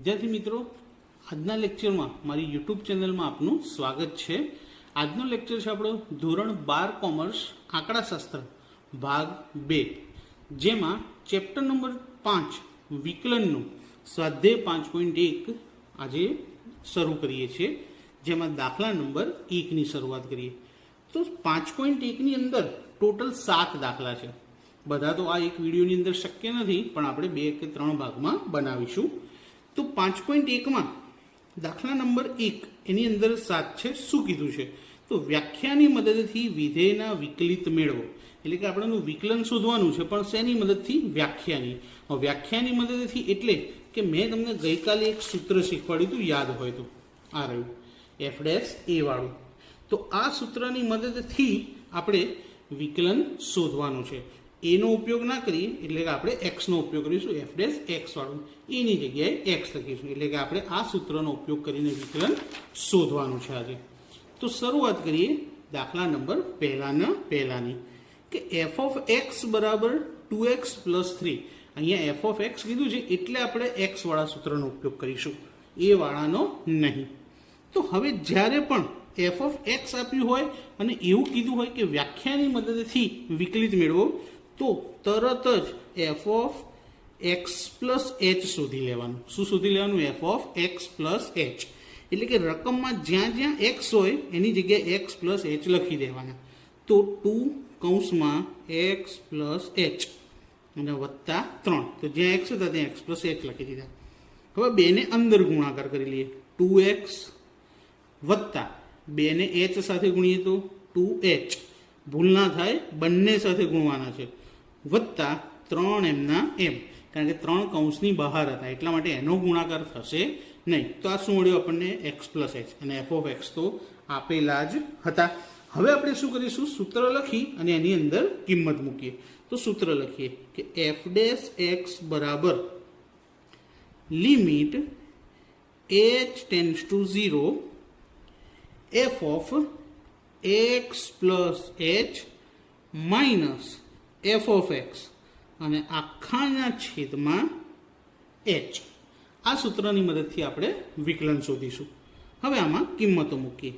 વિદ્યાર્થી મિત્રો, આજના લેક્ચરમાં મારી યુટ્યુબ ચેનલમાં આપનું સ્વાગત છે. આજનો લેક્ચર છે આપણો ધોરણ 12 કોમર્સ આંકડાશાસ્ત્ર ભાગ 2, જેમાં ચેપ્ટર નંબર 5 વિકલનનું સ્વાધ્યાય 5.1 આજે શરૂ કરીએ છીએ, જેમાં દાખલા નંબર 1ની શરૂઆત કરીએ. તો 5.1ની અંદર ટોટલ 7 દાખલા છે. બધા તો આ એક વિડીયોની અંદર શક્ય નથી, પણ આપણે 2 કે 3 ભાગમાં બનાવીશું. તો 5.1માં દાખલા નંબર 1 એની અંદર 7 છે. શું કીધું છે? તો વ્યાખ્યાની મદદથી વિધેયના વિકલિત મેળવો. એટલે કે આપણે વિકલન શોધવાનું છે, પણ શેની મદદથી? વ્યાખ્યાની. વ્યાખ્યાની મદદથી એટલે કે મેં તમને ગઈકાલે એક સૂત્ર શીખવાડ્યું હતું, યાદ હોય તો, આ રહ્યું F' વાળું. તો આ સૂત્રની મદદથી આપણે વિકલન શોધવાનું છે. એનો ઉપયોગ ના કરીએ એટલે કે આપણે એક્સનો ઉપયોગ કરીશું, F' વાળું. એની જગ્યાએ એક્સ લખીશું. એટલે કે આપણે આ સૂત્રનો ઉપયોગ કરીને વિકલન શોધવાનું છે આજે. તો શરૂઆત કરીએ દાખલા નંબર પહેલાની કે f of x બરાબર 2x plus 3. અહીંયા f of x કીધું છે એટલે આપણે x વાળા સૂત્રનો ઉપયોગ કરીશું, એ વાળાનો નહીં. તો હવે જ્યારે પણ f of x આપ્યું હોય અને એવું કીધું હોય કે વ્યાખ્યાની મદદથી વિકલિત મેળવો, તો તરત જ f of x plus h શોધી લેવાનું. શું શોધી લેવાનું? f of x plus h. એટલે કે રકમમાં જ્યાં જ્યાં x હોય એની જગ્યાએ x plus h લખી દેવાના. તો 2 કૌંસમાં x plus h અને વત્તા 3. તો જ્યાં x હતા ત્યાં x plus h લખી દીધા. હવે 2 ને અંદર ગુણાકાર કરી લઈએ. 2x વત્તા 2 ને h સાથે ગુણીએ તો 2h. ભૂલ ના થાય, બંને સાથે ગુણવાના છે. વત્તા 3 એમના એમ, કારણ કે 3 કૌંસની બહાર હતા એટલા માટે એનો ગુણાકાર થશે નહીં. તો આ શું મળ્યું આપણને? x plus h. અને f of x તો આપેલા જ હતા. હવે આપણે શું કરીશું? સૂત્ર લખી અને એની અંદર કિંમત મૂકીએ. તો સૂત્ર લખીએ કે f' x બરાબર limit h tends to 0 f of x plus h minus f of x અને આખાના છેદમાં h. આ સૂત્રની મદદથી આપણે વિકલન શોધીશું. હવે આમાં કિંમતો મૂકીએ.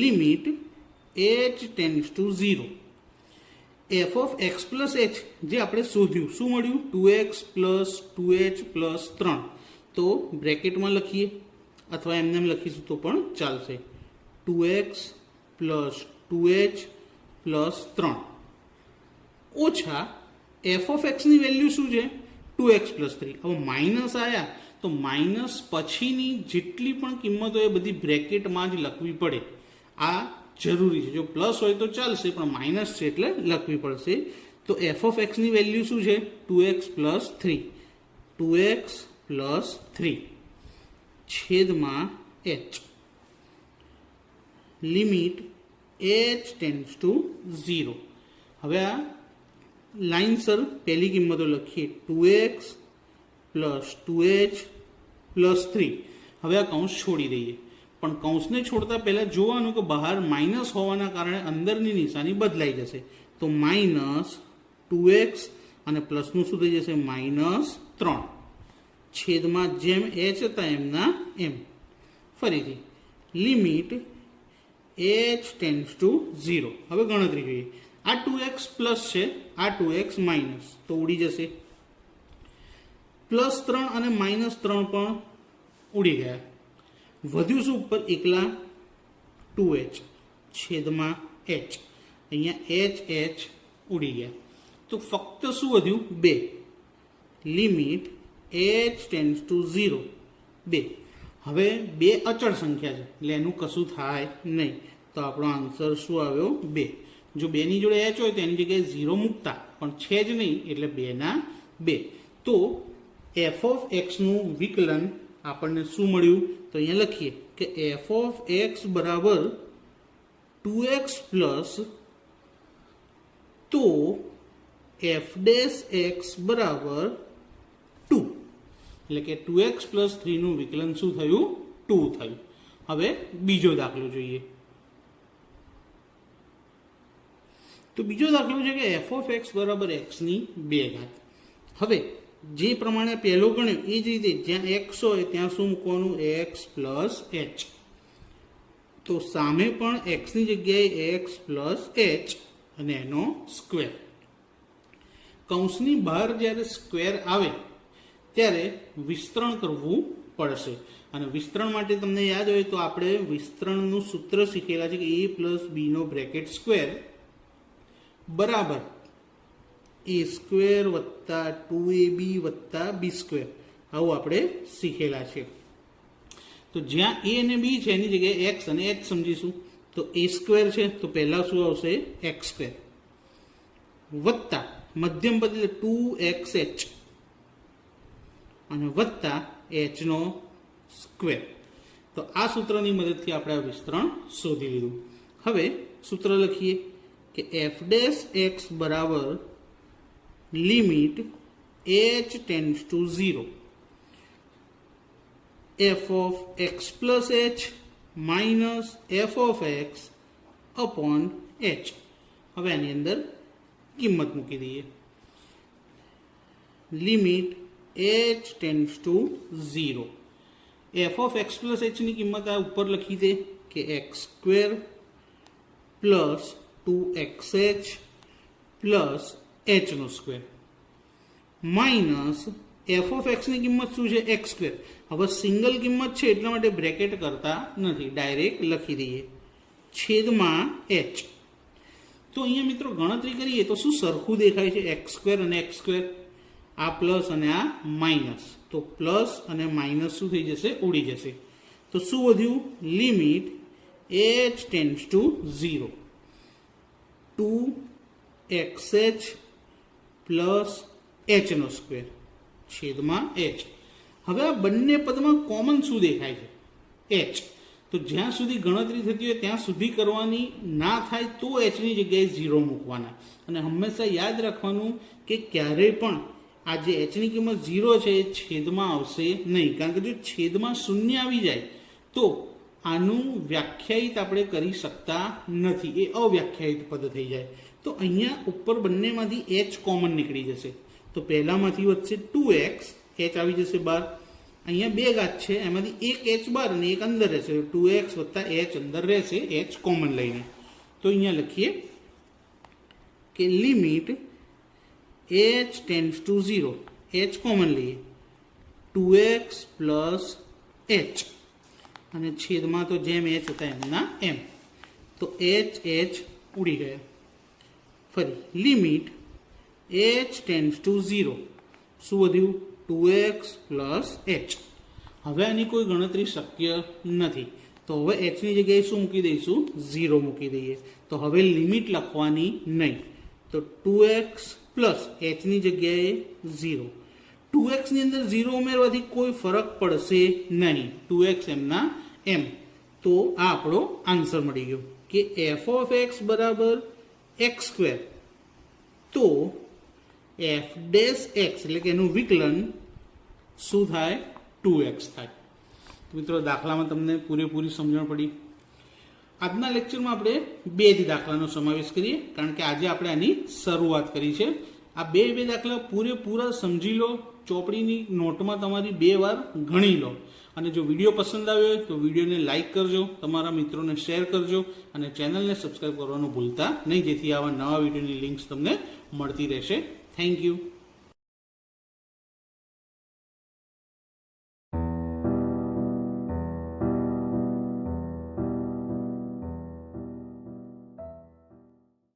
Limit h tends to 0 f of x plus h જે આપણે શોધ્યું, શું મળ્યું? 2x plus 2h plus 3. તો બ્રેકેટમાં લખીએ અથવા એમને એમ લખીશું તો પણ ચાલશે. 2x plus 2h plus 3 ઓછા f of x ની વેલ્યુ શું છે? 2x plus 3. હવે માઇનસ આવ્યા તો માઇનસ પછીની જેટલી પણ કિંમતો એ બધી બ્રેકેટમાં જ લખવી પડે. આ જરૂરી છે. જો પ્લસ હોય તો ચાલશે, પણ માઇનસ છે એટલે લખવી પડશે. તો f of x ની વેલ્યુ શું છે? 2x plus 3. 2x plus 3 છેદમાં h. Limit h tends to 0. હવે આ લાઇનસર પહેલી કિંમતો લખીએ. 2x plus 2h plus 3. હવે આ કૌંસ છોડી દઈએ, પણ કૌંસને છોડતા પહેલાં જોવાનું કે બહાર માઇનસ હોવાના કારણે અંદરની નિશાની બદલાઈ જશે. તો માઇનસ 2x અને પ્લસનું શું થઈ જશે? માઇનસ 3 છેદમાં જેમ h હતા એમના એમ. ફરીથી લિમિટ h ટેન્ડ્સ ટુ 0. હવે ગણતરી જોઈએ. આ 2x પ્લસ છે, આ 2x માઇનસ, તો ઉડી જશે. પ્લસ 3 અને માઇનસ 3 પણ ઉડી ગયા. વધ્યું શું ઉપર? એકલા 2h છેદમાં h. અહીંયા h ઉડી ગયા. તો ફક્ત શું વધ્યું? 2. Limit h tends to 0 2. હવે 2 અચળ સંખ્યા છે એટલે એનું કશું થાય નહીં. તો આપણો આન્સર શું આવ્યો? 2. જો 2 ની જોડે h હોય તો એની જગ્યાએ 0 મૂકતા, પણ છે જ નહીં એટલે 2 ના 2. તો f of x નું વિકલન આપણને શું મળ્યું? તો અહીંયા લખીએ કે f of x બરાબર 2x પ્લસ, તો f' x બરાબર 2. એટલે કે 2x plus 3 નું વિકલન શું થયું? 2 થયું. હવે બીજો દાખલો જોઈએ. તો બીજો દાખલો છે કે f of x બરાબર x ની 2 ઘાત. હવે જે પ્રમાણે પહેલો ગણ્યો એ જ રીતે જ્યાં એક્સ હોય ત્યાં શું મૂકવાનું? X plus H. તો સામે પણ એક્સની જગ્યાએ એક્સ પ્લસ એચ અને એનો સ્ક્વેર. કૌંસની બહાર જ્યારે સ્ક્વેર આવે ત્યારે વિસ્તરણ કરવું પડશે. અને વિસ્તરણ માટે તમને યાદ હોય તો આપણે વિસ્તરણનું સૂત્ર શીખેલા છે કે a plus Bino bracket square બરાબર a સ્ક્વેર વત્તા 2ab વત્તા b સ્ક્વેર. આવું આપણે શીખેલા છે. તો જ્યાં a અને b છે એની જગ્યાએ x અને h સમજીશું. તો a સ્ક્વેર છે તો પહેલાં શું આવશે? એક્સ સ્ક્વેર વત્તા મધ્યમ પદ એટલે 2xh અને વત્તા hનો સ્ક્વેર. તો આ સૂત્રની મદદથી આપણે આ વિસ્તરણ શોધી લીધું. હવે સૂત્ર લખીએ કે f ડેશ x બરાબર limit h tends to 0 f of x plus h minus f of x upon h. હવે આની અંદર કિંમત મૂકી દઈએ. Limit h tends to 0. f of x plus hની કિંમત આ ઉપર લખી દે કે x square plus 2xh plus hનો સ્ક્વેર માઇનસ f ઓફ xની કિંમત શું છે? X square. હવે સિંગલ કિંમત છે એટલા માટે બ્રેકેટ કરતા નથી, ડાયરેક્ટ લખી દઈએ છેદમાં h. તો અહીંયા મિત્રો ગણતરી કરીએ તો શું સરખું દેખાય છે? એક્સ સ્ક્વેર અને એક્સ સ્ક્વેર, આ પ્લસ અને આ માઇનસ. તો પ્લસ અને માઇનસ શું થઈ જશે? ઉડી જશે. તો શું વધ્યું? Limit h tends to 0 2xh plus hનો સ્ક્વેર છેદમાં h. હવે આ બંને પદમાં કોમન શું દેખાય છે? h. તો જ્યાં સુધી ગણતરી થતી હોય ત્યાં સુધી કરવાની, ના થાય તો hની જગ્યાએ 0 મૂકવાના. અને હંમેશા યાદ રાખવાનું કે ક્યારેય પણ આ જે hની કિંમત 0 છે એ છેદમાં આવશે નહીં. કારણ કે જો છેદમાં શૂન્ય આવી જાય તો આનું વ્યાખ્યાયિત આપણે કરી શકતા નથી, એ અવ્યાખ્યાયિત પદ થઈ જાય. તો અહીંયા ઉપર બંનેમાંથી h કોમન નીકળી જશે. તો પહેલામાંથી વધશે 2x, h આવી જશે બહાર. અહીંયા બે ઘાત છે એમાંથી એક h બહાર અને એક અંદર રહેશે. 2x વત્તા h અંદર રહેશે h કોમન લઈને. તો અહીંયા લખીએ કે limit h tends to 0, h common લઈએ 2x પ્લસ h અને છેદમાં તો જેમ h હતા એમના એમ. તો h ઉડી ગયા. ફરી લિમિટ h ટેન્ડ્સ ટુ 0. શું વધ્યું? 2x plus h. હવે આની કોઈ ગણતરી શક્ય નથી. તો હવે hની જગ્યાએ શું મૂકી દઈશું? 0 મૂકી દઈએ. તો હવે લિમિટ લખવાની નહીં. તો 2x પ્લસ hની જગ્યાએ 0. 2x ની અંદર 0 ઉમેરવાથી કોઈ ફરક પડશે નહીં, 2x એમના એમ. તો આ આપણો આન્સર મળી ગયો કે f ઓફ x બરાબર x સ્ક્વેર. તો f ડેશ x એટલે કે એનું વિકલન શું થાય? 2x થાય. મિત્રો દાખલામાં તમને પૂરેપૂરી સમજણ પડી. આજના લેક્ચરમાં આપણે 2 જ દાખલાનો સમાવેશ કરીએ કારણ કે આજે આપણે આની શરૂઆત કરી છે. આ બે દાખલા પૂરેપૂરા સમજી લો, ચોપડીની નોટમાં તમારી 2 વાર ગણી લો. અને જો વિડીયો પસંદ આવ્યો હોય તો વિડીયોને લાઇક કરજો, તમારા મિત્રોને શેર કરજો અને ચેનલને સબસ્ક્રાઈબ કરવાનું ભૂલતા નહીં, જેથી આવા નવા વિડીયોની લિંક્સ તમને મળતી રહેશે. Thank you.